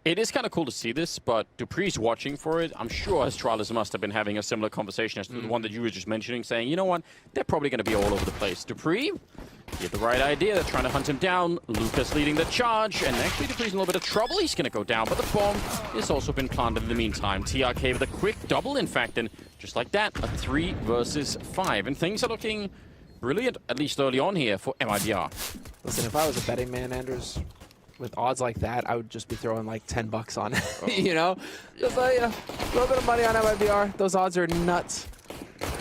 It is kind of cool to see this, but Dupree's watching for it. I'm sure Astralis must have been having a similar conversation as to the one that you were just mentioning, saying, you know what, they're probably going to be all over the place. Dupree, he had the right idea. They're trying to hunt him down. Lucas leading the charge, and actually Dupree's in a little bit of trouble. He's going to go down, but the bomb has also been planted in the meantime. TRK with a quick double, in fact, and just like that, a 3 versus 5. And things are looking brilliant, at least early on here for MIBR. Listen, if I was a betting man, Anders, with odds like that, I would just be throwing like 10 bucks on it, you know? Just like, a little bit of money on MIBR. Those odds are nuts.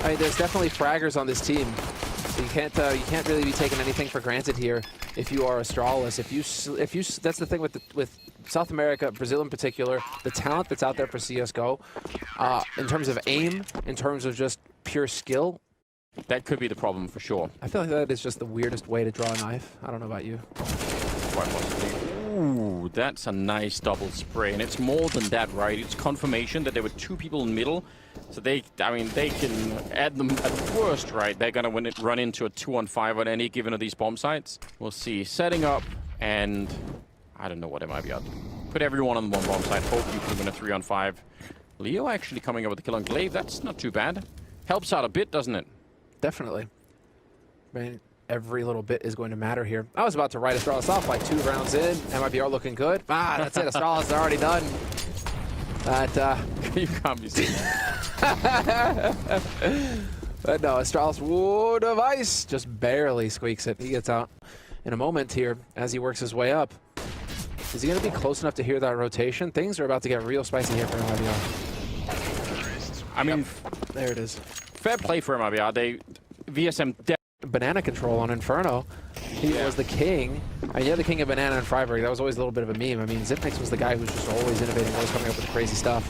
I mean, there's definitely fraggers on this team. So you can't really be taking anything for granted here if you are Astralis. If you that's the thing with South America, Brazil in particular, the talent that's out there for CS:GO, in terms of aim, in terms of just pure skill. That could be the problem for sure. I feel like that is just the weirdest way to draw a knife. I don't know about you. Quite possibly. Ooh, that's a nice double spray, and it's more than that, right? It's confirmation that there were 2 people in the middle, so they can add them at worst, right? They're gonna run into a 2-on-5 on any given of these bomb sites. We'll see. Setting up, and I don't know what it might be. Put everyone on the one bomb site. Hope you can win a 3-on-5. Leo actually coming up with the kill on Glaive. That's not too bad. Helps out a bit, doesn't it? Definitely. I mean, every little bit is going to matter here. I was about to write Astralis off like 2 rounds in. MIBR looking good. Ah, that's it. Astralis is already done. But, you can't be seen. But no, Astralis, whoa, Device just barely squeaks it. He gets out in a moment here as he works his way up. Is he going to be close enough to hear that rotation? Things are about to get real spicy here for MIBR. I mean, there it is. Fair play for MIBR. VSM banana control on Inferno. He was the king. I mean, yeah, the king of banana and Freiburg. That was always a little bit of a meme. I mean, Zipnix was the guy who's just always innovating, always coming up with crazy stuff.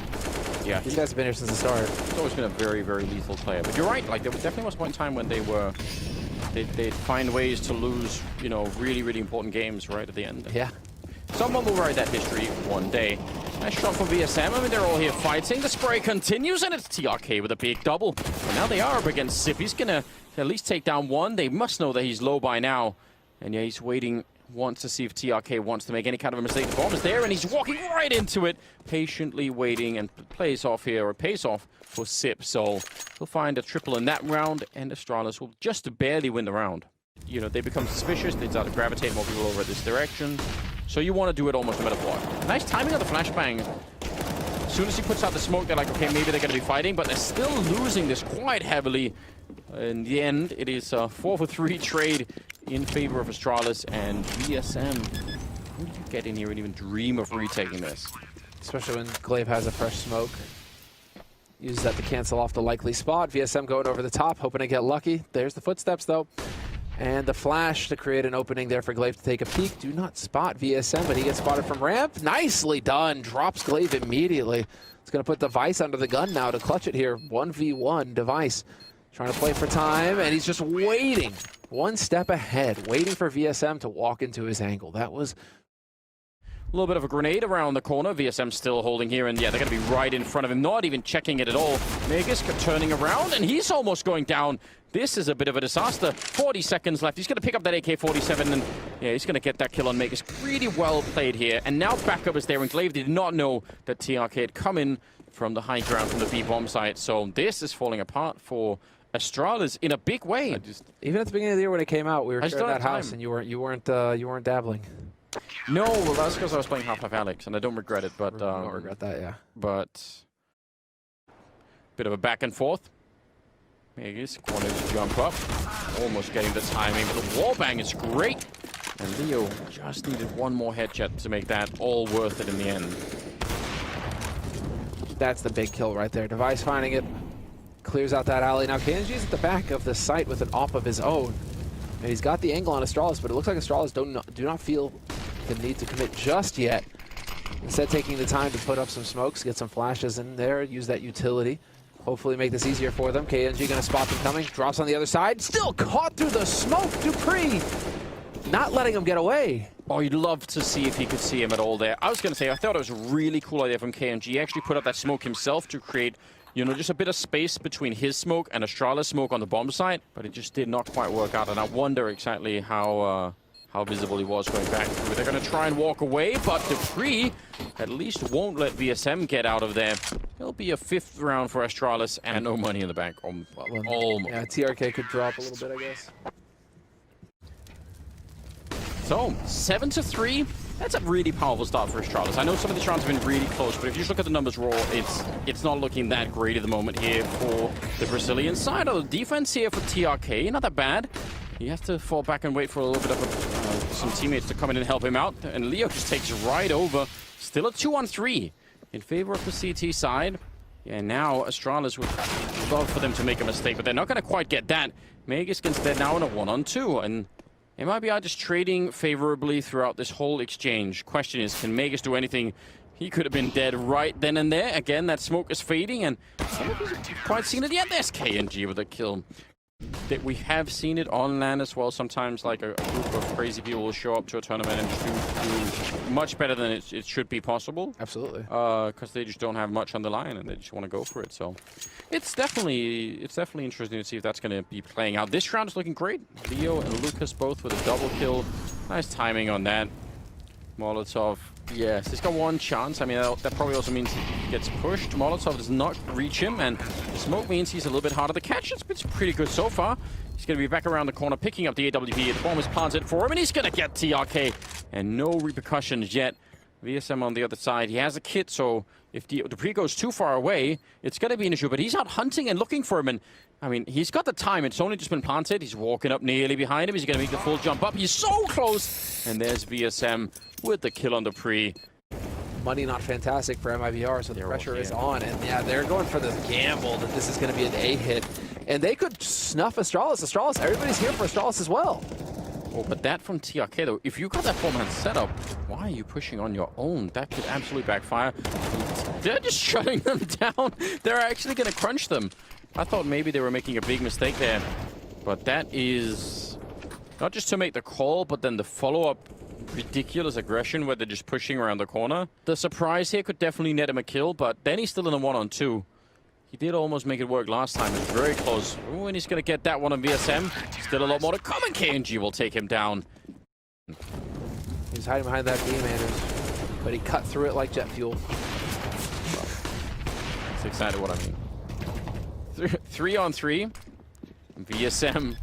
Yeah, these guys have been here since the start. He's always been a very, very lethal player. But you're right. Like, there definitely was one time when they'd find ways to lose, you know, really, really important games right at the end. Yeah. Someone will write that history one day. Nice shot from VSM. I mean, they're all here fighting. The spray continues, and it's TRK with a big double. And now they are up against Sip. He's going to at least take down one. They must know that he's low by now. And yeah, he's waiting, wants to see if TRK wants to make any kind of a mistake. The bomb is there, and he's walking right into it, patiently waiting, and plays off here, or pays off for Sip. So he'll find a triple in that round, and Astralis will just barely win the round. You know, they become suspicious. They start to gravitate more people over this direction. So you want to do it almost no matter what. Nice timing on the flashbang. As soon as he puts out the smoke, they're like, okay, maybe they're going to be fighting, but they're still losing this quite heavily. In the end, it is a 4-for-3 trade in favor of Astralis and VSM. Who do you get in here and even dream of retaking this? Especially when Glaive has a fresh smoke. Uses that to cancel off the likely spot. VSM going over the top, hoping to get lucky. There's the footsteps, though. And the flash to create an opening there for Glaive to take a peek. Do not spot VSM, but he gets spotted from ramp. Nicely done. Drops Glaive immediately. It's going to put Device under the gun now to clutch it here. 1v1. Device trying to play for time, and he's just waiting. One step ahead, waiting for VSM to walk into his angle. That was a little bit of a grenade around the corner. VSM still holding here, and yeah, they're going to be right in front of him, not even checking it at all. Megas turning around, and he's almost going down. This is a bit of a disaster. 40 seconds left. He's going to pick up that AK-47, and yeah, he's going to get that kill on Megas. Really well played here, and now backup is there, and Glaive did not know that TRK had come in from the high ground from the B-bomb site, so this is falling apart for Astralis in a big way. Even at the beginning of the year when it came out, we were sharing that house, and you weren't dabbling. No, well, that's because I was playing Half-Life Alyx, and I don't regret it, but... don't regret that, yeah. But... bit of a back and forth. Megas wanted to jump up. Almost getting the timing, but the wallbang is great. And Leo just needed one more headshot to make that all worth it in the end. That's the big kill right there. Device finding it. Clears out that alley. Now KNG's at the back of the site with an op of his own. And he's got the angle on Astralis, but it looks like Astralis do not feel the need to commit just yet. Instead, taking the time to put up some smokes, get some flashes in there, use that utility. Hopefully make this easier for them. KNG going to spot them coming. Drops on the other side. Still caught through the smoke. Dupree not letting him get away. Oh, you'd love to see if he could see him at all there. I was going to say, I thought it was a really cool idea from KNG. He actually put up that smoke himself to create, you know, just a bit of space between his smoke and Astralis smoke on the bomb site, but it just did not quite work out, and I wonder exactly how how visible he was going back through. They're going to try and walk away, but dupreeh at least won't let VSM get out of there. It'll be a 5th round for ASTRALIS and no money in the bank. Almost. Yeah, TRK could drop a little bit, I guess. So, 7-3. That's a really powerful start for ASTRALIS. I know some of these rounds have been really close, but if you just look at the numbers raw, it's not looking that great at the moment here for the Brazilian side. The defense here for TRK, not that bad. You have to fall back and wait for a little bit of some teammates to come in and help him out. And Leo just takes right over. Still a 2-on-3 in favor of the CT side. Yeah, now ASTRALIS would love for them to make a mistake, but they're not going to quite get that. Magisk instead now in a 1-on-2. And MIBR just trading favorably throughout this whole exchange. Question is, can Magisk do anything? He could have been dead right then and there. Again, that smoke is fading, and some of you haven't quite seen it yet. There's KNG with a kill. That we have seen it on LAN as well. Sometimes like a group of crazy people will show up to a tournament and just do much better than it should be possible. Absolutely. Because they just don't have much on the line and they just want to go for it. So it's definitely interesting to see if that's going to be playing out. This round is looking great. Leo and Lucas both with a double kill. Nice timing on that. Molotov, yes, he's got one chance. I mean, that probably also means he gets pushed. Molotov does not reach him, and the smoke means he's a little bit harder to catch. It's been pretty good so far. He's going to be back around the corner, picking up the AWP. The bomb is planted for him, and he's going to get TRK. And no repercussions yet. VSM on the other side. He has a kit, so if dupreeh goes too far away, it's going to be an issue. But he's out hunting and looking for him, and I mean, he's got the time. It's only just been planted. He's walking up nearly behind him. He's going to make the full jump up. He's so close. And there's VSM with the kill on dupreeh. Money not fantastic for MIBR, so the pressure is on. And yeah, they're going for the gamble that this is going to be an A hit. And they could snuff ASTRALIS. ASTRALIS, everybody's here for ASTRALIS as well. Oh, but that from TRK, though, if you got that four-man setup, why are you pushing on your own? That could absolutely backfire. They're just shutting them down. They're actually going to crunch them. I thought maybe they were making a big mistake there. But that is not just to make the call, but then the follow-up ridiculous aggression where they're just pushing around the corner. The surprise here could definitely net him a kill, but then he's still in a 1-on-2. He did almost make it work last time. It was very close. Ooh, and he's going to get that one on VSM. Still a lot more to come, and KNG will take him down. He's hiding behind that beam, Anders, but he cut through it like jet fuel. That's exactly what I mean. 3-on-3. VSM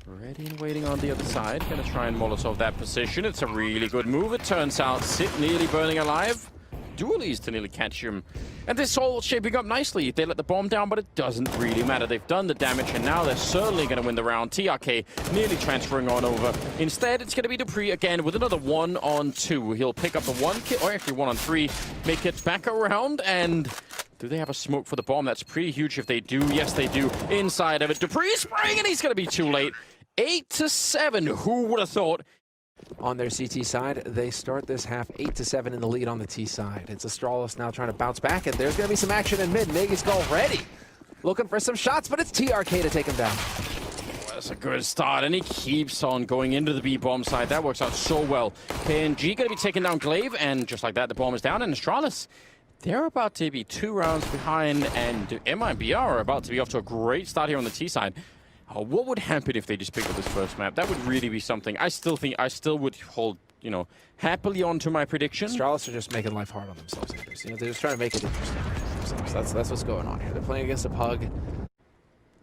ready and waiting on the other side. Going to try and Molotov that position. It's a really good move, it turns out. Sit nearly burning alive. Dualies to nearly catch him. And this all shaping up nicely. They let the bomb down, but it doesn't really matter. They've done the damage, and now they're certainly going to win the round. TRK nearly transferring on over. Instead, it's going to be dupreeh again with another 1-on-2. He'll pick up the 1 kill, or actually 1-on-3, make it back around, and do they have a smoke for the bomb? That's pretty huge if they do. Yes, they do. Inside of it, dupreeh spraying, and he's going to be too late. 8-7. Who would have thought? On their CT side, they start this half 8-7 in the lead on the T side. It's ASTRALIS now trying to bounce back, and there's going to be some action in mid. Magisk already looking for some shots, but it's TRK to take him down. That's a good start, and he keeps on going into the B-bomb side. That works out so well. KNG going to be taking down Glaive, and just like that, the bomb is down, and ASTRALIS, they're about to be 2 rounds behind, and MIBR are about to be off to a great start here on the T side. What would happen if they just picked up this first map? That would really be something. I still would hold, you know, happily on to my prediction. ASTRALIS are just making life hard on themselves, Anders. You know, they're just trying to make it interesting for themselves. That's what's going on here. They're playing against a pug.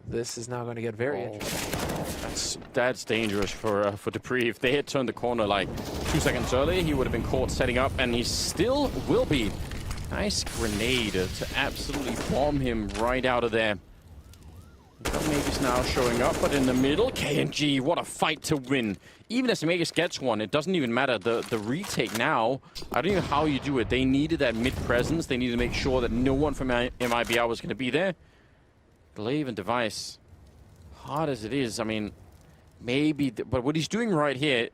This is now going to get very interesting. That's dangerous for dupreeh. If they had turned the corner like 2 seconds early, he would have been caught setting up, and he still will be. Nice grenade to absolutely bomb him right out of there. Magisk now showing up, but in the middle, KNG, what a fight to win. Even as Magisk gets one, it doesn't even matter. The retake now, I don't know how you do it. They needed that mid-presence. They needed to make sure that no one from MIBR was going to be there. Glaive and Device, hard as it is, I mean, maybe, but what he's doing right here,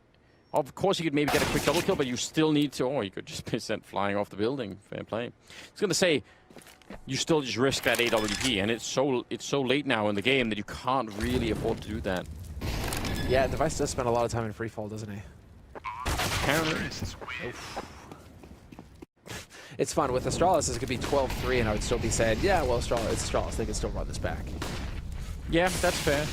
of course he could maybe get a quick double kill, but you still need to, or you could just be sent flying off the building. Fair play. I was going to say, you still just risk that AWP, and it's so late now in the game that you can't really afford to do that. Yeah, Device does spend a lot of time in free fall, doesn't he? Apparently. It's fun. With ASTRALIS, this could be 12-3, and I would still be saying, yeah, well, it's ASTRALIS. They can still run this back. Yeah, that's fair.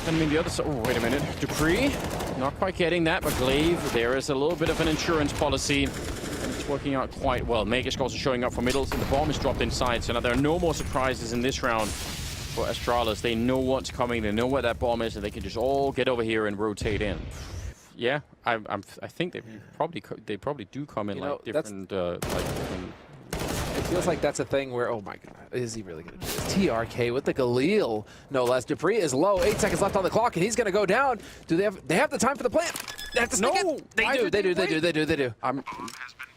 I mean, the other side... Oh, wait a minute. dupreeh not quite getting that, but Glaive, there is a little bit of an insurance policy. And it's working out quite well. Magisk also showing up for middles, and the bomb is dropped inside. So now there are no more surprises in this round for Astralis. They know what's coming, they know where that bomb is, and they can just all get over here and rotate in. Yeah, I think they probably do come in like different, It feels like that's a thing where, oh my god, is he really going to do this? TRK with the Galil, no less. Dupree is low, 8 seconds left on the clock, and he's going to go down. Do they have the time for the plant? They have to sneak it. They do.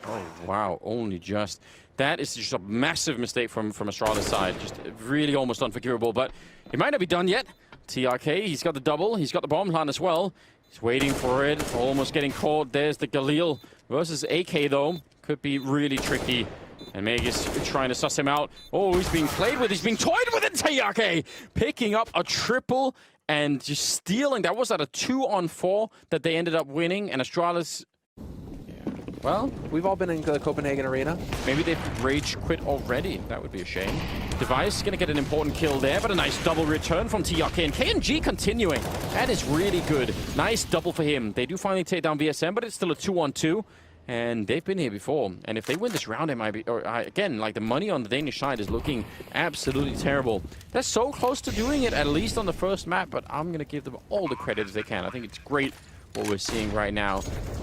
Oh wow, only just. That is just a massive mistake from Astralis' side. Just really almost unforgivable, but it might not be done yet. TRK, he's got the double, he's got the bomb plant as well. He's waiting for it, almost getting caught. There's the Galil versus AK though. Could be really tricky. And Magisk trying to suss him out. Oh, he's being played with. He's being toyed with it. TRK picking up a triple and just stealing. That was at a 2-on-4 that they ended up winning. And Astralis, well, we've all been in the Copenhagen arena. Maybe they've rage quit already. That would be a shame. Device going to get an important kill there, but a nice double return from TRK. And KNG continuing. That is really good. Nice double for him. They do finally take down VSM, but it's still a 2-on-2. And they've been here before. And if they win this round, it might be... again, like the money on the Danish side is looking absolutely terrible. They're so close to doing it, at least on the first map, but I'm going to give them all the credit as they can. I think it's great what we're seeing right now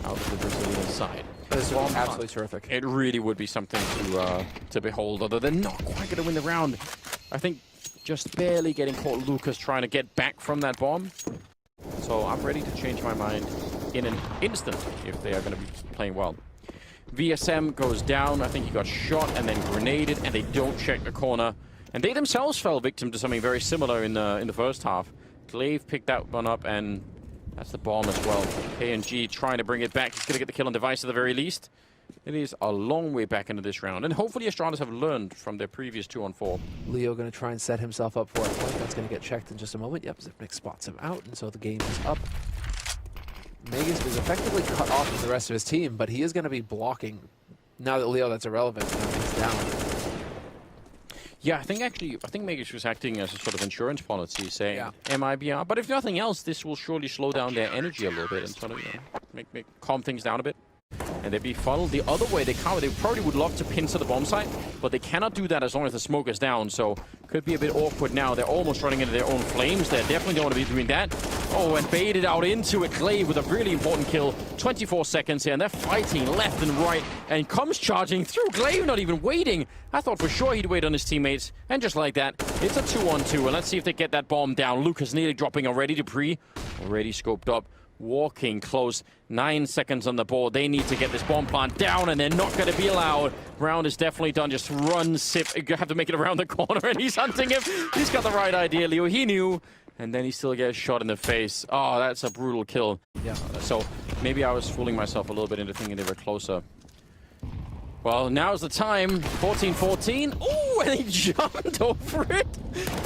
out of the Brazilian side. This is absolutely terrific. It really would be something to behold, although they're not quite going to win the round. I think just barely getting caught. Lucas trying to get back from that bomb. So I'm ready to change my mind in an instant if they are going to be playing well. VSM goes down. I think he got shot and then grenaded, and they don't check the corner. And they themselves fell victim to something very similar in the first half. Glaive picked that one up, and that's the bomb as well. KNG trying to bring it back. He's going to get the kill on Device at the very least. It is a long way back into this round, and hopefully Astralis have learned from their previous 2-on-4. Leo going to try and set himself up for a point. That's going to get checked in just a moment. Yep, Zipnik spots him out, and so the game is up. Magisk is effectively cut off from the rest of his team, but he is going to be blocking. Now that Leo, that's irrelevant. Now he's down. Yeah, I think Magisk was acting as a sort of insurance policy, saying MIBR. But if nothing else, this will surely slow down their energy a little bit and sort of calm things down a bit. And they'd be funneled the other way. They probably would love to pincer the bomb site, but they cannot do that as long as the smoke is down. So could be a bit awkward now. They're almost running into their own flames. They definitely don't want to be doing that. Oh, and baited out into it. Glaive with a really important kill. 24 seconds here, and they're fighting left and right. And comes charging through. Glaive not even waiting. I thought for sure he'd wait on his teammates. And just like that, it's a 2-on-2. And let's see if they get that bomb down. Lucas nearly dropping already. Dupree already scoped up. Walking close, 9 seconds on the board. They need to get this bomb plant down, and they're not going to be allowed. Round is definitely done. Just run, Sip. You have to make it around the corner, and he's hunting him. He's got the right idea, Leo. He knew, and then he still gets shot in the face. Oh, that's a brutal kill. Yeah. So maybe I was fooling myself a little bit into thinking they were closer. Well, now's the time. 14-14. Oh, and he jumped over it.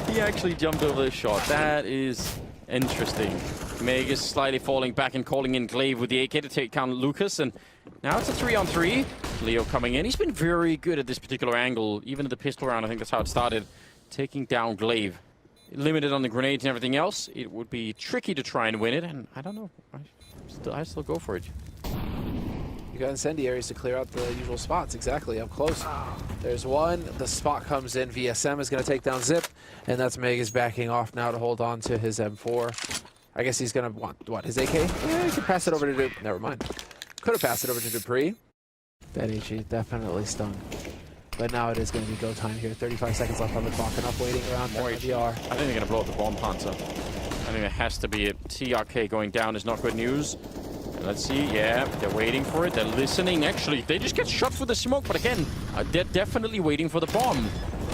He actually jumped over the shot. That is interesting. Magisk slightly falling back and calling in Glaive with the AK to take down Lucas, and now it's a 3-on-3. Leo coming in. He's been very good at this particular angle, even at the pistol round. I think that's how it started. Taking down Glaive. Limited on the grenades and everything else. It would be tricky to try and win it, and I don't know. I still go for it. You got incendiaries to clear out the usual spots. Exactly, up close. There's one. The spot comes in. VSM is going to take down Zip, and that's Magisk backing off now to hold on to his M4. I guess he's going to want, what, his AK? Yeah, he could pass it over to Dupree. Never mind. Could have passed it over to Dupree. That HE definitely stung. But now it is going to be go time here. 35 seconds left on the clock. Enough waiting around MIBR. I think they're going to blow up the bomb planter. I think it has to be it. TRK going down is not good news. And let's see. Yeah, they're waiting for it. They're listening. Actually, they just get shot for the smoke. But again, they're definitely waiting for the bomb.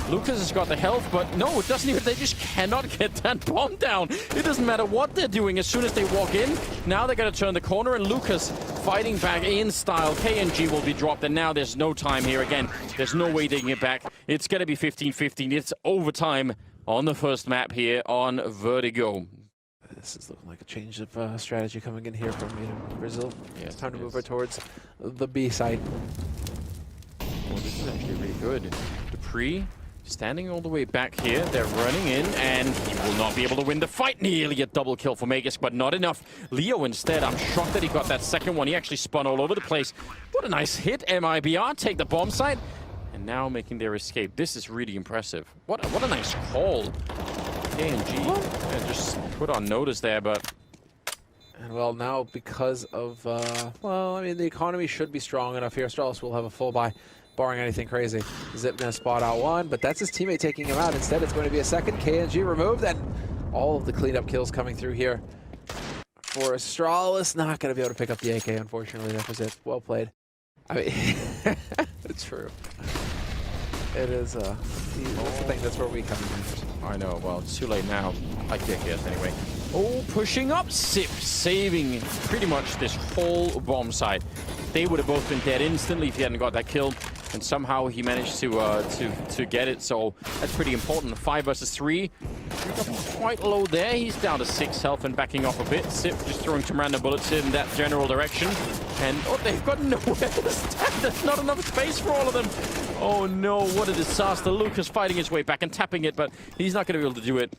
Lucas has got the health, but no, it doesn't even. They just cannot get that bomb down. It doesn't matter what they're doing. As soon as they walk in, now they're going to turn the corner, and Lucas fighting back in style. KNG will be dropped, and now there's no time here. Again, there's no way they can get back. It's going to be 15-15. It's overtime on the first map here on Vertigo. This is looking like a change of strategy coming in here from Brazil. Yeah, it's time to move her towards the B site. Well, this is actually really good. Dupree Standing all the way back here, they're running in, and he will not be able to win the fight. Nearly a double kill for Magisk, but not enough. Leo instead, I'm shocked that he got that second one. He actually spun all over the place. What a nice hit, MIBR, take the bomb site, and now making their escape. This is really impressive. What a nice call. KNG just put on notice there, but... And well, now because of, well, I mean, the economy should be strong enough here. ASTRALIS will have a full buy, barring anything crazy. Zip gonna spot out one, but that's his teammate taking him out. Instead, it's going to be a second. KNG removed, and all of the cleanup kills coming through here for ASTRALIS. Not going to be able to pick up the AK, unfortunately. That was it. Well played. I mean, it's true. It is, that's the thing. That's where we come in. I know, well, it's too late now. I kick it anyway. Oh, pushing up, Sip saving pretty much this whole bomb site. They would have both been dead instantly if he hadn't got that kill, and somehow he managed to get it. So that's pretty important. 5 versus 3. Quite low there. He's down to 6 health and backing off a bit. Sip just throwing some random bullets in that general direction, and oh, they've got nowhere to stand. There's not enough space for all of them. Oh no! What a disaster. Lucas fighting his way back and tapping it, but he's not going to be able to do it.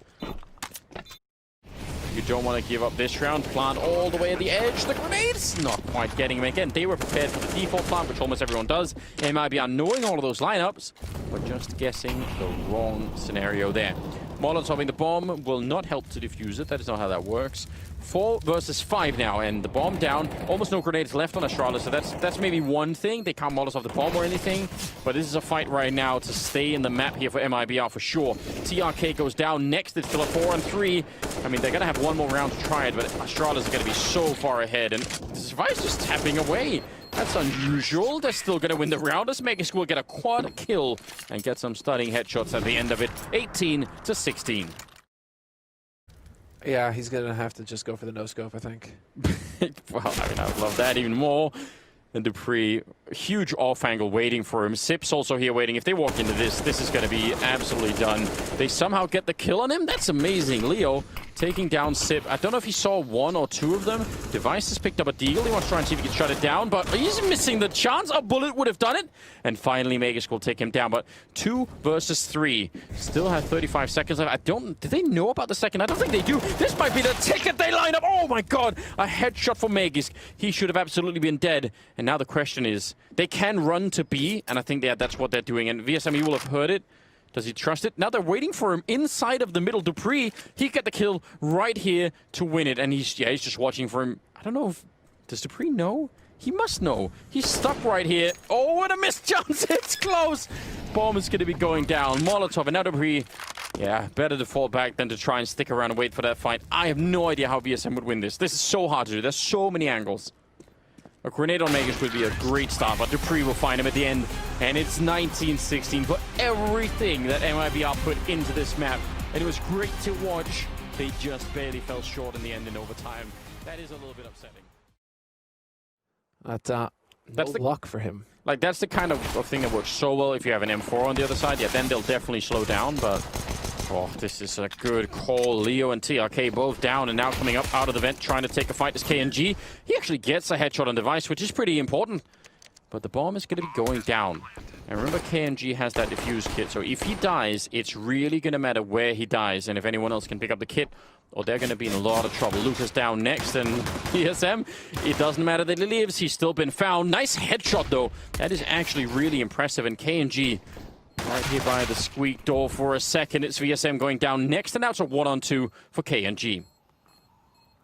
You don't want to give up this round. Plant all the way at the edge. The grenades not quite getting him again. They were prepared for the default plant, which almost everyone does. MIBR knowing all of those lineups, but just guessing the wrong scenario there. Molotoving the bomb will not help to defuse it. That is not how that works. 4 versus 5 now, and the bomb down. Almost no grenades left on ASTRALIS, so that's maybe one thing. They can't Molotov the bomb or anything, but this is a fight right now to stay in the map here for MIBR for sure. TRK goes down next. It's still a 4 and 3. I mean, they're going to have one more round to try it, but ASTRALIS are going to be so far ahead, and Device just tapping away. That's unusual. They're still going to win the round as Magisk will get a quad kill and get some stunning headshots at the end of it. 18 to 16. Yeah, he's going to have to just go for the no-scope, I think. Well, I mean, I would love that even more. And Dupree, huge off-angle waiting for him. Sip's also here waiting. If they walk into this, this is going to be absolutely done. They somehow get the kill on him. That's amazing. Leo taking down Sip. I don't know if he saw 1 or 2 of them. Device has picked up a deagle. He wants to try and see if he can shut it down, but he's missing the chance. A bullet would have done it. And finally, Magisk will take him down. But 2 versus 3. Still have 35 seconds left. Do they know about the second? I don't think they do. This might be the ticket they line up. Oh my god. A headshot for Magisk. He should have absolutely been dead. And now the question is, they can run to B, and I think that's what they're doing. And VSME will have heard it. Does he trust it? Now they're waiting for him inside of the middle. Dupree, he got the kill right here to win it, and he's just watching for him. I don't know if... Does Dupree know? He must know. He's stuck right here. Oh, what a missed chance. It's close. Bomb is going to be going down. Molotov, and now Dupree. Yeah, better to fall back than to try and stick around and wait for that fight. I have no idea how VSM would win this. This is so hard to do. There's so many angles. A grenade on Magisk would be a great start, but Dupree will find him at the end. And it's 19-16 for everything that MIBR put into this map. And it was great to watch. They just barely fell short in the end in overtime. That is a little bit upsetting. That's the luck for him. Like, that's the kind of thing that works so well if you have an M4 on the other side. Yeah, then they'll definitely slow down, but... Oh, this is a good call. Leo and TRK both down, and now coming up out of the vent, trying to take a fight is KNG. He actually gets a headshot on Device, which is pretty important. But the bomb is going to be going down. And remember, KNG has that defuse kit, so if he dies, it's really going to matter where he dies, and if anyone else can pick up the kit, or they're going to be in a lot of trouble. Lucas down next, and ESM, it doesn't matter that he lives, he's still been found. Nice headshot, though. That is actually really impressive, and KNG... right here by the squeak door for a second. It's VSM going down next, and now it's a 1-on-2 for KNG.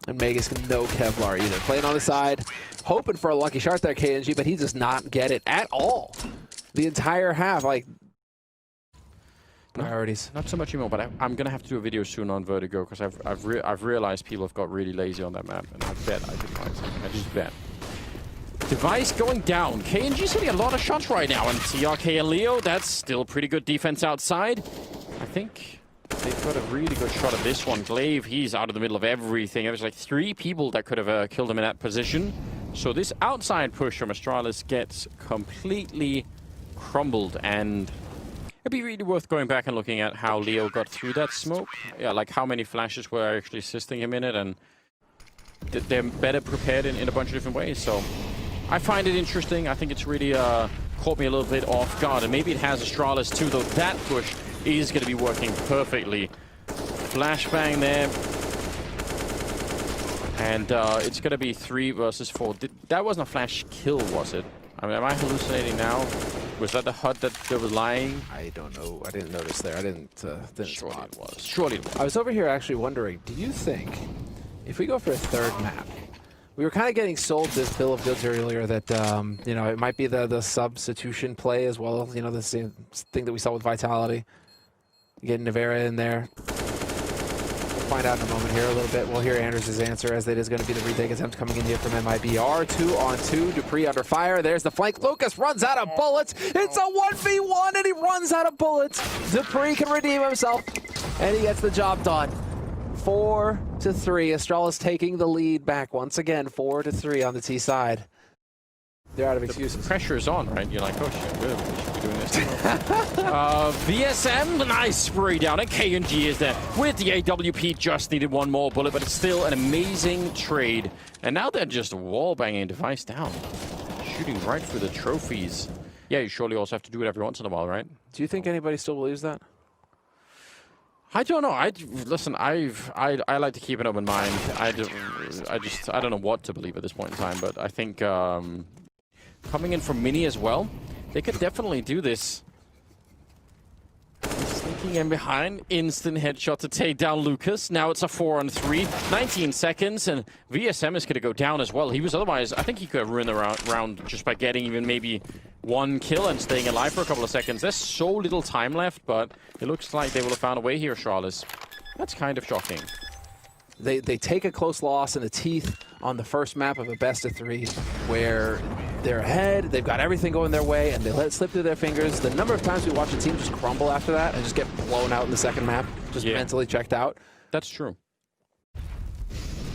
And Magisk no Kevlar either. Playing on the side, hoping for a lucky shot there, KNG, but he does not get it at all. The entire half, like, priorities. Not so much anymore, but I'm going to have to do a video soon on Vertigo, because I've realized people have got really lazy on that map, and I bet I could find something. I just bet. Device going down. KNG's hitting a lot of shots right now, and TRK and Leo, that's still pretty good defense outside. I think they've got a really good shot at this one. Glaive, he's out of the middle of everything. There was like 3 people that could have killed him in that position. So this outside push from ASTRALIS gets completely crumbled, and it'd be really worth going back and looking at how Leo got through that smoke. Yeah, like how many flashes were actually assisting him in it, and they're better prepared in a bunch of different ways. So I find it interesting. I think it's really caught me a little bit off guard, and maybe it has ASTRALIS too, though that push is going to be working perfectly. Flashbang there. And it's going to be 3 versus 4. That wasn't a flash kill, was it? I mean, am I hallucinating now? Was that the HUD that was lying? I don't know. I didn't notice there. I didn't Surely spot. it was. Surely it was. I was over here actually wondering, do you think if we go for a third map, we were kind of getting sold this bill of goods earlier that, you know, it might be the substitution play as well. You know, the same thing that we saw with Vitality. Getting Navera in there. We'll find out in a moment here a little bit. We'll hear Anders' answer as it is going to be the retake attempt coming in here from MIBR. 2-on-2. Dupree under fire. There's the flank. Lucas runs out of bullets. It's a 1v1 and he runs out of bullets. Dupree can redeem himself and he gets the job done. 4-3. Astralis taking the lead back once again. 4-3 on the T side. They're out of excuses. The pressure is on, right? You're like, oh shit, good. We should be doing this. VSM, nice spray down, and KNG is there with the AWP. Just needed one more bullet, but it's still an amazing trade. And now they're just wall banging Device down, shooting right through the trophies. Yeah, you surely also have to do it every once in a while, right? Do you think anybody still believes that? I don't know. Listen. I like to keep an open mind. I don't know what to believe at this point in time, but I think coming in from Mini as well, they could definitely do this. Sneaking in behind, instant headshot to take down Lucas. Now it's a 4-on-3, 19 seconds, and VSM is going to go down as well. He was otherwise, I think he could have ruined the round just by getting even maybe one kill and staying alive for a couple of seconds. There's so little time left, but it looks like they will have found a way here, ASTRALIS. That's kind of shocking. They take a close loss in the teeth on the first map of a best-of-3 where they're ahead, they've got everything going their way, and they let it slip through their fingers. The number of times we watch a team just crumble after that and just get blown out in the second map, just mentally checked out. That's true.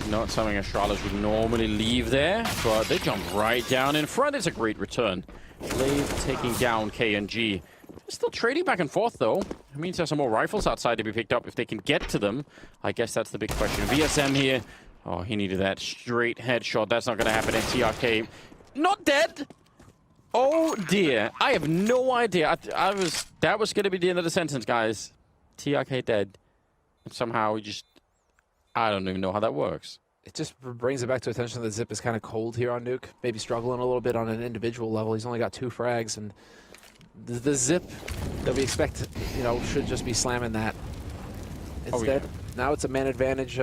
Not something ASTRALIS would normally leave there, but they jump right down in front. It's a great return. Glaive taking down KNG. Still trading back and forth, though. It means there's some more rifles outside to be picked up if they can get to them. I guess that's the big question. VSM here. Oh, he needed that straight headshot. That's not going to happen in TRK. Not dead. Oh, dear. I have no idea. That was going to be the end of the sentence, guys. TRK dead. And somehow he just... I don't even know how that works. It just brings it back to attention that Zip is kind of cold here on Nuke. Maybe struggling a little bit on an individual level. He's only got 2 frags, and the Zip that we expect, you know, should just be slamming that. Instead, now it's a man advantage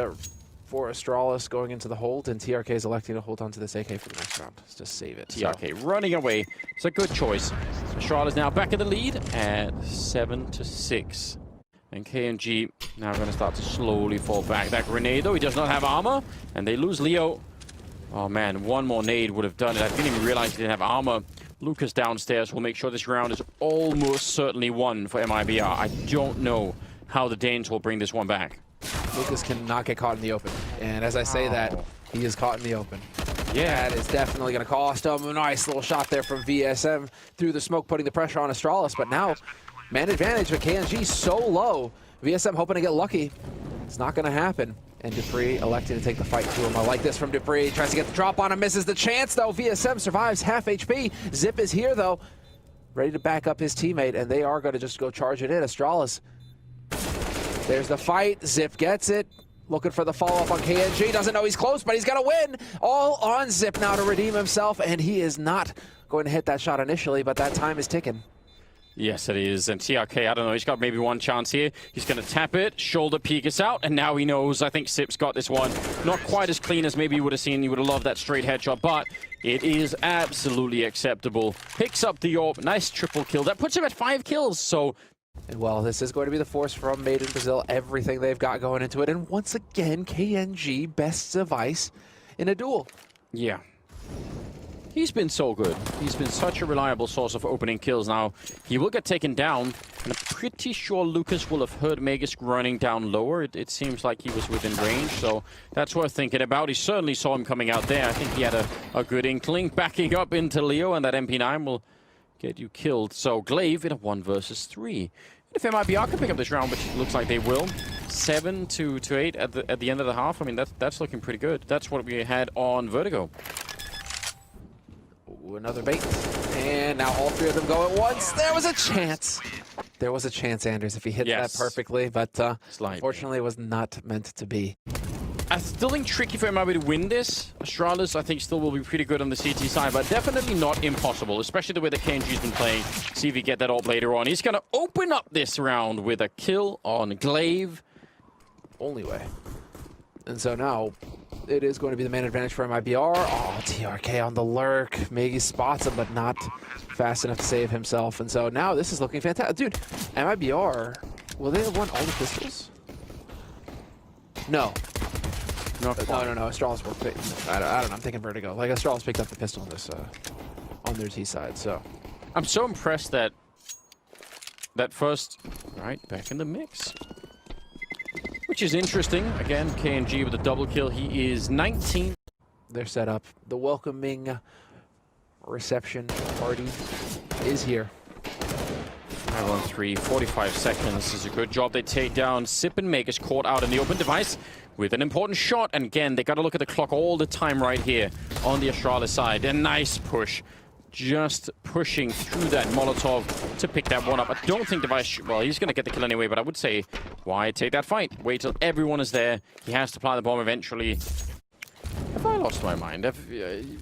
for Astralis going into the hold, and TRK is electing to hold on to this AK for the next round. Let's just save it. TRK running away. It's a good choice. Astralis now back in the lead at 7-6. And KNG now going to start to slowly fall back. That grenade, though, he does not have armor, and they lose Leo. Oh, man, one more nade would have done it. I didn't even realize he didn't have armor. Lucas downstairs will make sure this round is almost certainly won for MIBR. I don't know how the Danes will bring this one back. Lucas cannot get caught in the open. And as I say that, he is caught in the open. Yeah, that is definitely going to cost him. A nice little shot there from VSM through the smoke, putting the pressure on Astralis. But now, man advantage with KNG so low. VSM hoping to get lucky. It's not going to happen. And Dupree elected to take the fight to him. I like this from Dupree. Tries to get the drop on him, misses the chance, though. VSM survives, half HP. Zip is here, though, ready to back up his teammate, and they are going to just go charge it in. Astralis. There's the fight. Zip gets it. Looking for the follow-up on KNG. Doesn't know he's close, but he's going to win. All on Zip now to redeem himself, and he is not going to hit that shot initially, but that time is ticking. Yes, it is. And TRK, I don't know, he's got maybe one chance here. He's going to tap it, shoulder peek us out, and now he knows. I think Sip's got this one. Not quite as clean as maybe you would have seen. You would have loved that straight headshot, but it is absolutely acceptable. Picks up the AWP. Nice triple kill. That puts him at 5 kills, so... And well, this is going to be the force from Made in Brazil. Everything they've got going into it. And once again, KNG best device in a duel. Yeah. He's been so good. He's been such a reliable source of opening kills. Now, he will get taken down, and I'm pretty sure Lucas will have heard Magisk running down lower. It seems like he was within range, so that's worth thinking about. He certainly saw him coming out there. I think he had a good inkling. Backing up into Leo, and that MP9 will get you killed. So, Glaive in a 1 versus 3. If MIBR can pick up this round, which looks like they will, 7-8 at the end of the half, I mean, that's looking pretty good. That's what we had on Vertigo. Ooh, another bait. And now all three of them go at once. There was a chance. There was a chance, Anders, if he hit that perfectly, but unfortunately it was not meant to be. I still think tricky for MIBR to win this. ASTRALIS, I think, still will be pretty good on the CT side, but definitely not impossible, especially the way that KNG's been playing. See if he get that ult later on. He's going to open up this round with a kill on Glaive. Only way. And so now it is going to be the man advantage for MIBR. Oh, TRK on the lurk. Miggy spots him, but not fast enough to save himself. And so now this is looking fantastic. Dude, MIBR, will they have won all the pistols? No. No. Astralis were I don't know. I'm thinking Vertigo. Like, Astralis picked up the pistol on this, on their T side, so. I'm so impressed that first, right, back in the mix. Which is interesting. Again, KNG with a double kill. He is 19. They're set up. The welcoming reception party is here. 5-on-3, 45 seconds. This is a good job. They take down Sip and Make is caught out in the open device with an important shot. And again, they got to look at the clock all the time right here on the ASTRALIS side. A nice push. Just pushing through that Molotov to pick that one up. I don't think Device, well, he's going to get the kill anyway, but I would say, why take that fight? Wait till everyone is there. He has to plant the bomb eventually. Have I lost my mind?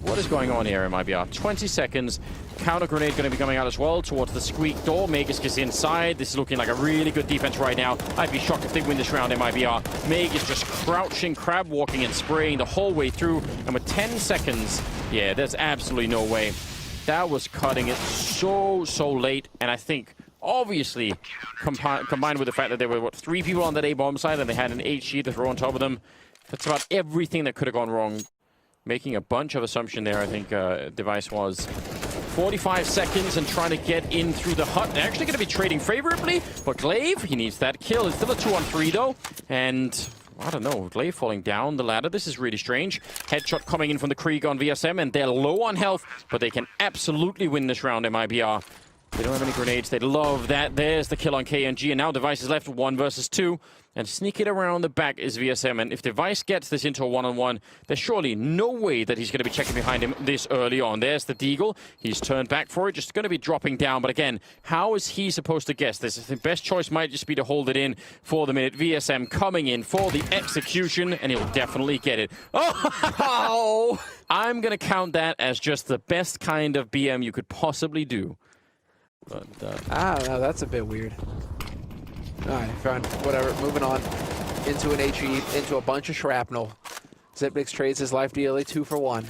What is going on here in MIBR? 20 seconds. Counter grenade going to be coming out as well towards the squeak door. Magus gets inside. This is looking like a really good defense right now. I'd be shocked if they win this round in MIBR. Magus just crouching, crab walking, and spraying the whole way through. And with 10 seconds, yeah, there's absolutely no way. That was cutting it so late. And I think, obviously, combined with the fact that there were, what, 3 people on that A-bomb side and they had an HE to throw on top of them, that's about everything that could have gone wrong. Making a bunch of assumption there, I think Device was. 45 seconds and trying to get in through the hut. They're actually going to be trading favorably, but Glaive, he needs that kill. It's still a 2-on-3 though, and I don't know, Glaive falling down the ladder. This is really strange. Headshot coming in from the Krieg on VSM, and they're low on health, but they can absolutely win this round, MIBR. They don't have any grenades. They love that. There's the kill on KNG, and now Device is left 1 versus 2. And sneaking around the back is VSM. And if Device gets this into a 1-on-1, there's surely no way that he's going to be checking behind him this early on. There's the Deagle. He's turned back for it, just going to be dropping down. But again, how is he supposed to guess this? The best choice might just be to hold it in for the minute. VSM coming in for the execution, and he'll definitely get it. Oh! I'm going to count that as just the best kind of BM you could possibly do. But, I don't know, that's a bit weird. Alright, fine, whatever, moving on. Into an HE, into a bunch of shrapnel. Zipnix trades his life dearly, 2 for 1.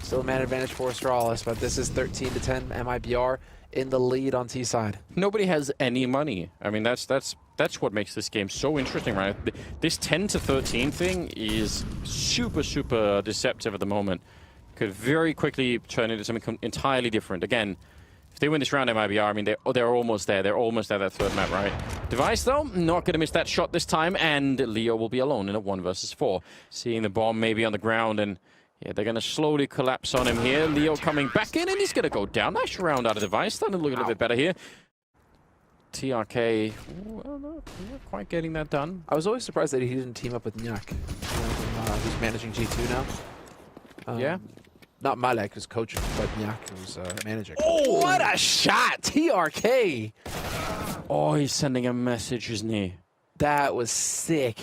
Still a man advantage for Astralis, but this is 13-10 MIBR in the lead on T side. Nobody has any money. I mean, that's what makes this game so interesting, right? This 10-13 thing is super deceptive at the moment. Could very quickly turn into something entirely different. Again, if they win this round, MIBR, I mean, they're almost there. They're almost at that third map, right? Device, though, not going to miss that shot this time, and Leo will be alone in a 1 versus 4. Seeing the bomb maybe on the ground, and yeah, they're going to slowly collapse on him here. Leo coming back in, and he's going to go down. Nice round out of Device. Starting to look a little bit better here. TRK, well, not quite getting that done. I was always surprised that he didn't team up with Nyak, who's managing G2 now. Yeah. Not Malek, who's coaching, but Nyak, who's managing. Oh, what a shot! TRK! Oh, he's sending a message, isn't he? That was sick.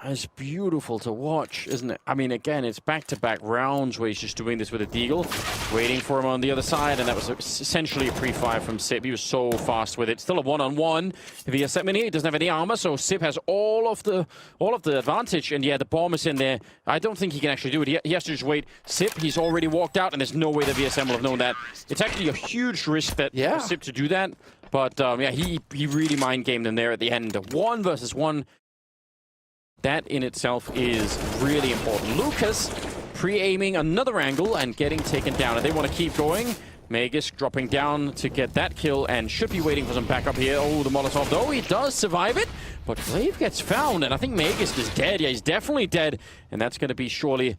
It's beautiful to watch, isn't it? I mean, again, it's back-to-back rounds where he's just doing this with a Deagle, waiting for him on the other side, and that was essentially a pre-fire from Sip. He was so fast with it. Still a 1-on-1. VSM in here, he doesn't have any armor, so Sip has all of the advantage, and yeah, the bomb is in there. I don't think he can actually do it. He has to just wait. Sip, he's already walked out, and there's no way that VSM will have known that. It's actually a huge risk that for Sip to do that, but yeah, he really mind-gamed him there at the end. 1 versus 1. That in itself is really important. Lucas pre-aiming another angle and getting taken down. And they want to keep going. Magus dropping down to get that kill and should be waiting for some backup here. Oh, the Molotov, though, he does survive it. But Glaive gets found, and I think Magus is dead. Yeah, he's definitely dead. And that's going to be surely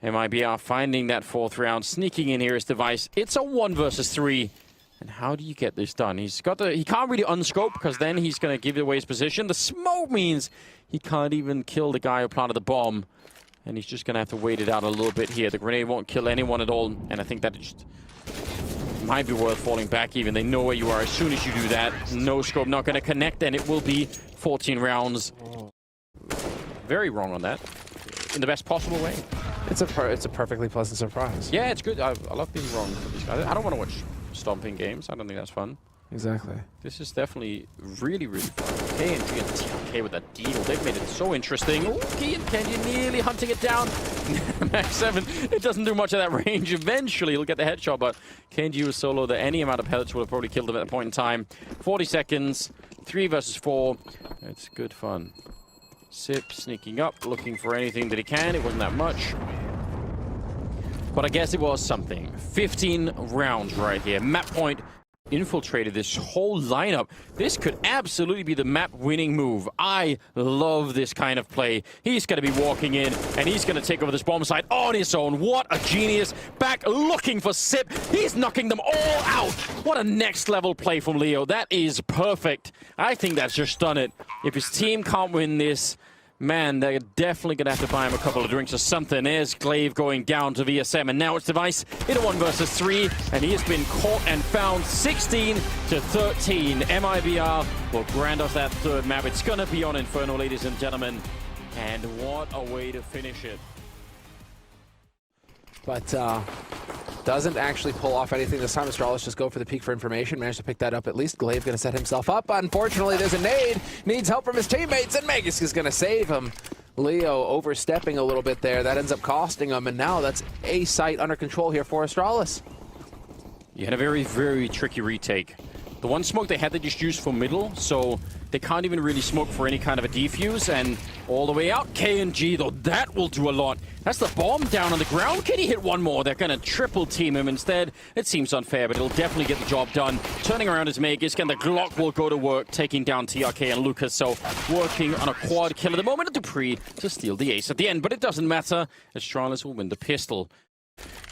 MIBR finding that 4th round. Sneaking in here is Device. It's a 1 versus 3. And how do you get this done? He can't really unscope because then he's going to give away his position. The smoke means he can't even kill the guy who planted the bomb. And he's just going to have to wait it out a little bit here. The grenade won't kill anyone at all, and I think that just might be worth falling back even. They know where you are. As soon as you do that, no scope, not going to connect, and it will be 14 rounds. Very wrong on that, in the best possible way. It's a perfectly pleasant surprise. Yeah, it's good. I love being wrong for these guys. I don't want to watch stomping games. I don't think that's fun. Exactly. This is definitely really, really fun. KNG and TRK with that deal. They've made it so interesting. Ooh, Key and Kenji nearly hunting it down. Max 7, it doesn't do much of that range. Eventually, he'll get the headshot, but Kenji was so low that any amount of pellets would have probably killed him at that point in time. 40 seconds, 3 versus 4. It's good fun. Sip sneaking up, looking for anything that he can. It wasn't that much. But I guess it was something. 15 rounds right here. Map point infiltrated this whole lineup. This could absolutely be the map-winning move. I love this kind of play. He's going to be walking in, and he's going to take over this bomb site on his own. What a genius. Back looking for Sip. He's knocking them all out. What a next-level play from Leo. That is perfect. I think that's just done it. If his team can't win this, man, they're definitely going to have to buy him a couple of drinks or something. There's Glaive going down to VSM, and now it's Device in a 1 versus 3, and he has been caught and found. 16 to 13. MIBR will grant us that third map. It's going to be on Inferno, ladies and gentlemen. And what a way to finish it. But doesn't actually pull off anything this time. Astralis just go for the peek for information. Managed to pick that up at least. Glaive going to set himself up. Unfortunately, there's a nade. Needs help from his teammates, and Magus is going to save him. Leo overstepping a little bit there. That ends up costing him, and now that's a site under control here for Astralis. You had a very, very tricky retake. The one smoke they had, they just used for middle, so they can't even really smoke for any kind of a defuse, and all the way out, KNG, though, that will do a lot. That's the bomb down on the ground. Can he hit one more? They're going to triple team him instead. It seems unfair, but it'll definitely get the job done. Turning around his Magus, and the Glock will go to work, taking down TRK and Lucas, so working on a quad kill at the moment of Dupree to steal the ace at the end, but it doesn't matter. Astralis will win the pistol.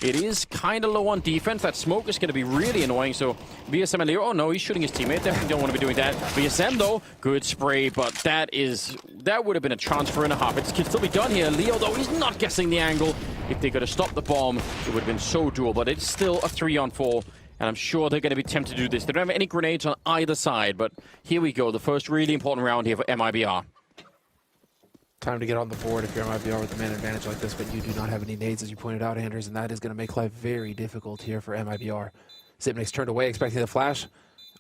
It is kind of low on defense. That smoke is going to be really annoying. So VSM and Leo, oh no, he's shooting his teammate. Definitely don't want to be doing that. VSM though, good spray, but that would have been a transfer and a half. It can still be done here. Leo though, he's not guessing the angle. If they could have stopped the bomb, it would have been so doable. But it's still a 3-on-4, and I'm sure they're going to be tempted to do this. They don't have any grenades on either side, but here we go. The first really important round here for MIBR. Time to get on the board if you're MIBR with a man advantage like this, but you do not have any nades, as you pointed out, Anders, and that is going to make life very difficult here for MIBR. Zipnik's turned away, expecting the flash.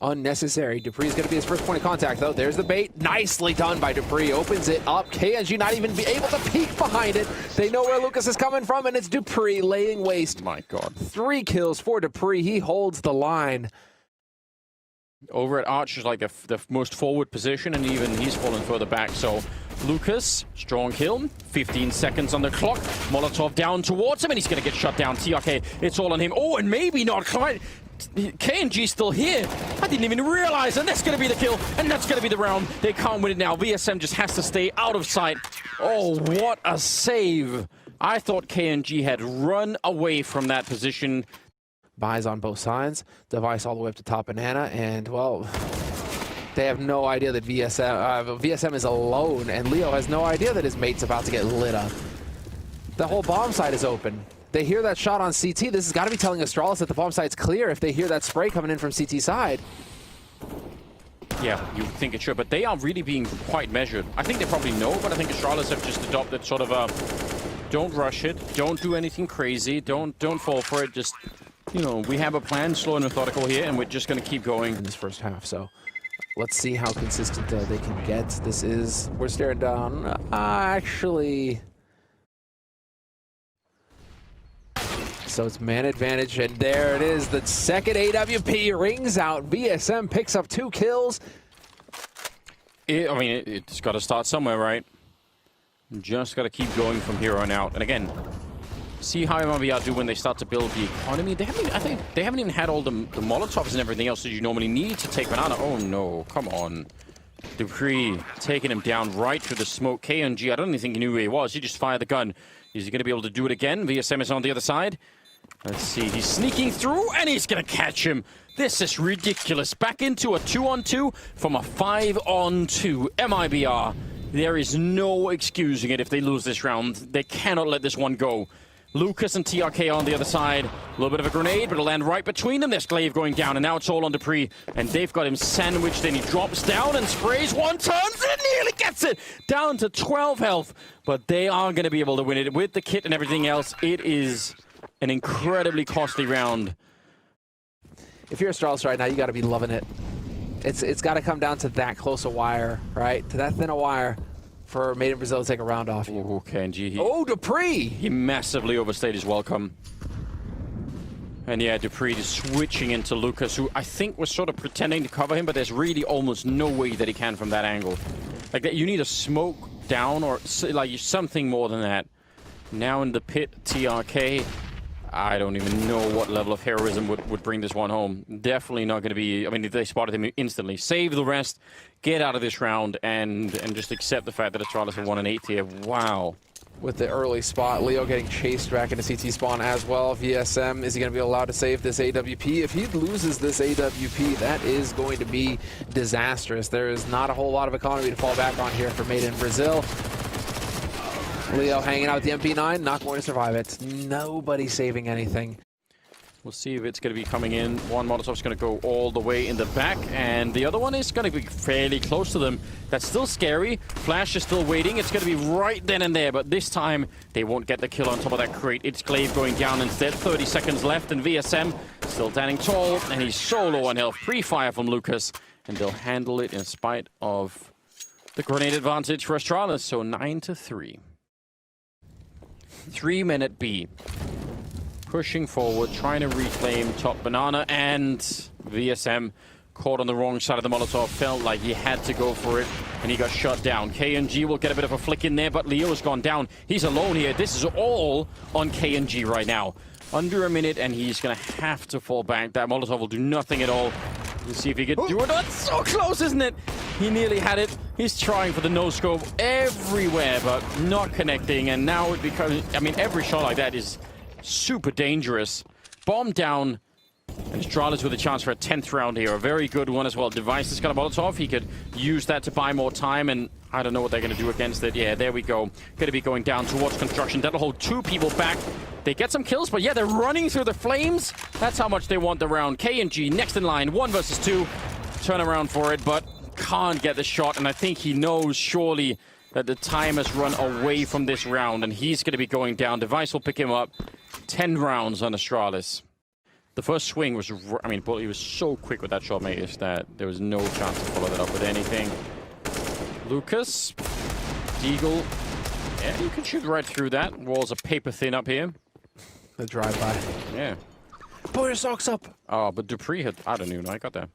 Unnecessary. Dupree's going to be his first point of contact, though. There's the bait. Nicely done by Dupree. Opens it up. KNG not even be able to peek behind it. They know where Lucas is coming from, and it's Dupree laying waste. My God. 3 kills for Dupree. He holds the line. Over at Arch is like the most forward position, and even he's fallen further back, so Lucas, strong kill, 15 seconds on the clock. Molotov down towards him, and he's going to get shut down. TRK, it's all on him. Oh, and maybe not quite. KNG still here. I didn't even realize, and that's going to be the kill, and that's going to be the round. They can't win it now. VSM just has to stay out of sight. Oh, what a save. I thought KNG had run away from that position. Buys on both sides. Device all the way up to top banana, and, well, they have no idea that VSM is alone, and Leo has no idea that his mate's about to get lit up. The whole bomb site is open. They hear that shot on CT. This has got to be telling Astralis that the bomb site's clear if they hear that spray coming in from CT side. Yeah, you would think it should, but they are really being quite measured. I think they probably know, but I think Astralis have just adopted sort of a don't rush it, don't do anything crazy, don't fall for it, just, you know, we have a plan, slow and methodical here, and we're just going to keep going in this first half. So let's see how consistent they can get. This is, we're staring down, actually. So it's man advantage, and there it is. The second AWP rings out. VSM picks up 2 kills. It's got to start somewhere, right? Just got to keep going from here on out. And again, see how MIBR do when they start to build the economy. I think they haven't even had all the Molotovs and everything else that you normally need to take banana. Oh no, come on. Dupree taking him down right through the smoke. KNG, I don't even think he knew where he was. He just fired the gun. Is he going to be able to do it again? VSM is on the other side. Let's see, he's sneaking through, and he's going to catch him. This is ridiculous. Back into a 2-on-2 from a 5-on-2. MIBR There is no excusing it if they lose this round. They cannot let this one go. Lucas and TRK on the other side. A little bit of a grenade, but it'll land right between them. There's Glaive going down, and now it's all on Dupree. And they've got him sandwiched in. He drops down and sprays one, turns and nearly gets it. Down to 12 health. But they are going to be able to win it with the kit and everything else. It is an incredibly costly round. If you're Astralis right now, you got to be loving it. It's got to come down to that close a wire, right? To that thin a wire for Made in Brazil to take a round off you. Oh, Kenji. Oh, Dupree! He massively overstayed his welcome. And yeah, Dupree is switching into Lucas, who I think was sort of pretending to cover him, but there's really almost no way that he can from that angle. Like, that, you need a smoke down or like something more than that. Now in the pit, TRK. I don't even know what level of heroism would bring this one home. Definitely not going to be... I mean, if they spotted him instantly. Save the rest, get out of this round, and just accept the fact that Astralis have won an 8th here. Wow. With the early spot, Leo getting chased back into CT spawn as well. VSM, is he going to be allowed to save this AWP? If he loses this AWP, that is going to be disastrous. There is not a whole lot of economy to fall back on here for Made in Brazil. Leo hanging out with the MP9, not going to survive it. Nobody saving anything. We'll see if it's going to be coming in. One Molotov's going to go all the way in the back, and the other one is going to be fairly close to them. That's still scary. Flash is still waiting. It's going to be right then and there, but this time they won't get the kill on top of that crate. It's Glaive going down instead. 30 seconds left, and VSM still standing tall, and he's so low on health. Pre-fire from Lucas, and they'll handle it in spite of the grenade advantage for Astralis, so 9-3. 3-minute B. Pushing forward, trying to reclaim top banana, and VSM caught on the wrong side of the Molotov. Felt like he had to go for it, and he got shot down. KNG will get a bit of a flick in there, but Leo has gone down. He's alone here. This is all on KNG right now. Under a minute, and he's going to have to fall back. That Molotov will do nothing at all. Let's see if he can do it. That's so close, isn't it? He nearly had it. He's trying for the no-scope everywhere, but not connecting. And now it becomes... I mean, every shot like that is super dangerous. Bomb down. And Astralis with a chance for a 10th round here. A very good one as well. Device has got a Molotov. He could use that to buy more time, and I don't know what they're going to do against it. Yeah, there we go. Going to be going down towards construction. That'll hold 2 people back. They get some kills, but yeah, they're running through the flames. That's how much they want the round. KNG next in line, 1 versus 2. Turn around for it, but can't get the shot, and I think he knows surely that the time has run away from this round, and he's going to be going down. Device will pick him up. 10 rounds on Astralis. The first swing was, I mean, he was so quick with that shot, mate, that there was no chance to follow that up with anything. Lucas, Deagle, yeah, you can shoot right through that. Walls are paper thin up here. The drive-by. Yeah. Pull your socks up. Oh, but Dupree had, I don't even know, I got that.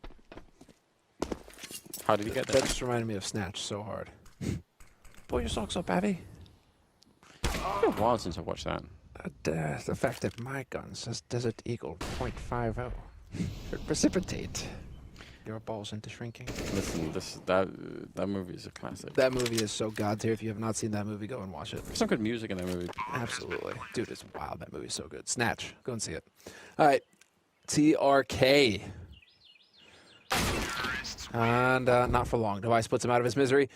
How did he get that? That just reminded me of Snatch so hard. Pull your socks up, Abby. It's been a while since I watched that. The fact that my gun says Desert Eagle .50 should precipitate your balls into shrinking. Listen, that movie is a classic. That movie is so god tier. If you have not seen that movie, go and watch it. There's some good music in that movie. Absolutely. Dude, it's wild. That movie's so good. Snatch. Go and see it. All right. TRK. And not for long. Device puts him out of his misery.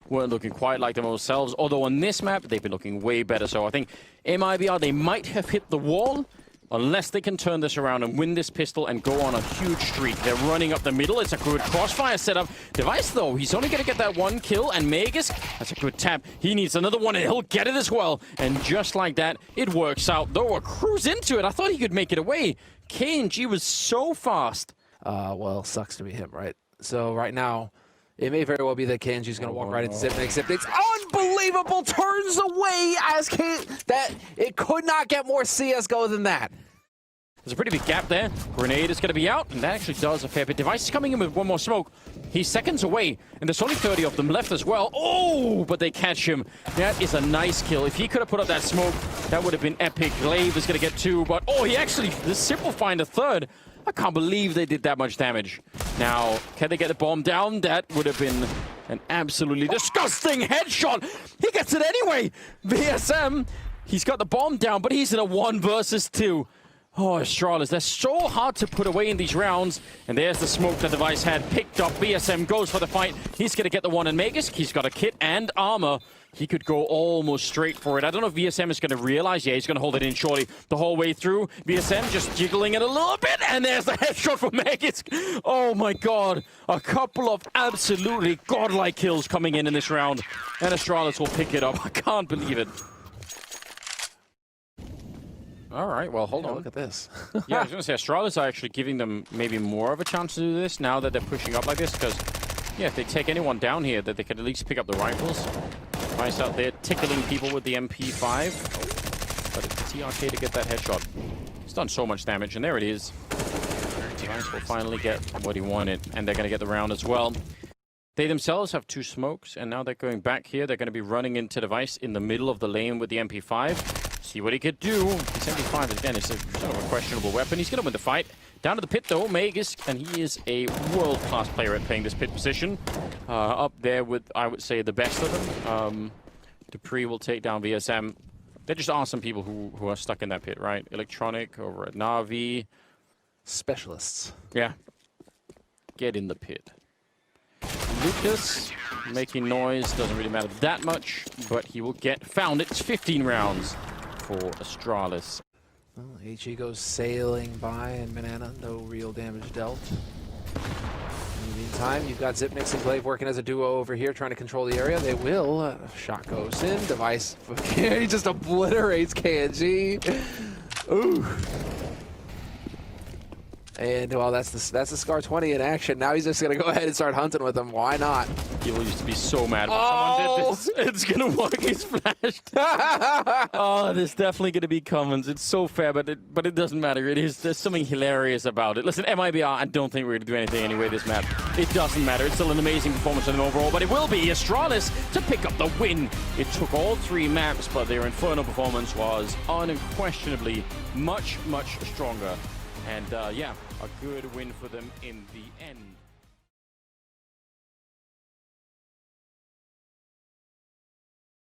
Weren't looking quite like them themselves, although on this map, they've been looking way better. So I think MIBR, they might have hit the wall, unless they can turn this around and win this pistol and go on a huge streak. They're running up the middle. It's a good crossfire setup. Device, though, he's only going to get that 1 kill, and Magus, that's a good tap. He needs another one, and he'll get it as well. And just like that, it works out. Though a cruise into it, I thought he could make it away. KNG was so fast. Well, sucks to be him, right? So right now, it may very well be that KNG's going to walk right into Zip, except it's unbelievable turns away as that it could not get more CSGO than that. There's a pretty big gap there. Grenade is going to be out, and that actually does a fair bit. Device is coming in with 1 more smoke. He's seconds away, and there's only 30 of them left as well. Oh, but they catch him. That is a nice kill. If he could have put up that smoke, that would have been epic. Glaive is going to get 2, but oh, he actually, the Simple find a 3rd. I can't believe they did that much damage. Now, can they get the bomb down? That would have been an absolutely disgusting headshot. He gets it anyway. VSM, he's got the bomb down, but he's in a 1 versus 2. Oh, Astralis, they're so hard to put away in these rounds. And there's the smoke that Device had picked up. VSM goes for the fight. He's going to get the one in Magus. He's got a kit and armor. He could go almost straight for it. I don't know if VSM is going to realize. Yeah, he's going to hold it in shortly the whole way through. VSM just jiggling it a little bit. And there's the headshot from Magus. Oh my god. A couple of absolutely godlike kills coming in this round. And Astralis will pick it up. I can't believe it. All right, well, hold on. Look at this. Yeah, I was going to say, Astralis are actually giving them maybe more of a chance to do this now that they're pushing up like this, because, yeah, if they take anyone down here, that they could at least pick up the rifles. Nice out there, tickling people with the MP5. But it's TRK to get that headshot. He's done so much damage, and there it is. Nice will finally get what he wanted, and they're going to get the round as well. They themselves have 2 smokes, and now they're going back here. They're going to be running into Device in the middle of the lane with the MP5. See what he could do. This MP5, again, is sort of a questionable weapon. He's going to win the fight. Down to the pit, though, Magus, and he is a world-class player at playing this pit position. Up there with, I would say, the best of them. Dupree will take down VSM. They're just awesome people who are stuck in that pit, right? Electronic over at Na'Vi. Specialists. Yeah. Get in the pit. Lucas making noise, doesn't really matter that much, but he will get found. It's 15 rounds for Astralis. Well, HE goes sailing by, and Banana, no real damage dealt. In the meantime, you've got Zipnix and Glaive working as a duo over here, trying to control the area. They will. Shot goes in. Device, he just obliterates KNG. Ooh. And, well, that's the Scar 20 in action. Now he's just going to go ahead and start hunting with him. Why not? People used to be so mad when someone did this. It's going to work. He's flashed. Oh, there's definitely going to be comments. It's so fair, but it doesn't matter. There's something hilarious about it. Listen, MIBR, I don't think we're going to do anything anyway this map. It doesn't matter. It's still an amazing performance in an overall, but it will be Astralis to pick up the win. It took all 3 maps, but their Inferno performance was unquestionably much, much stronger. And, yeah, a good win for them in the end.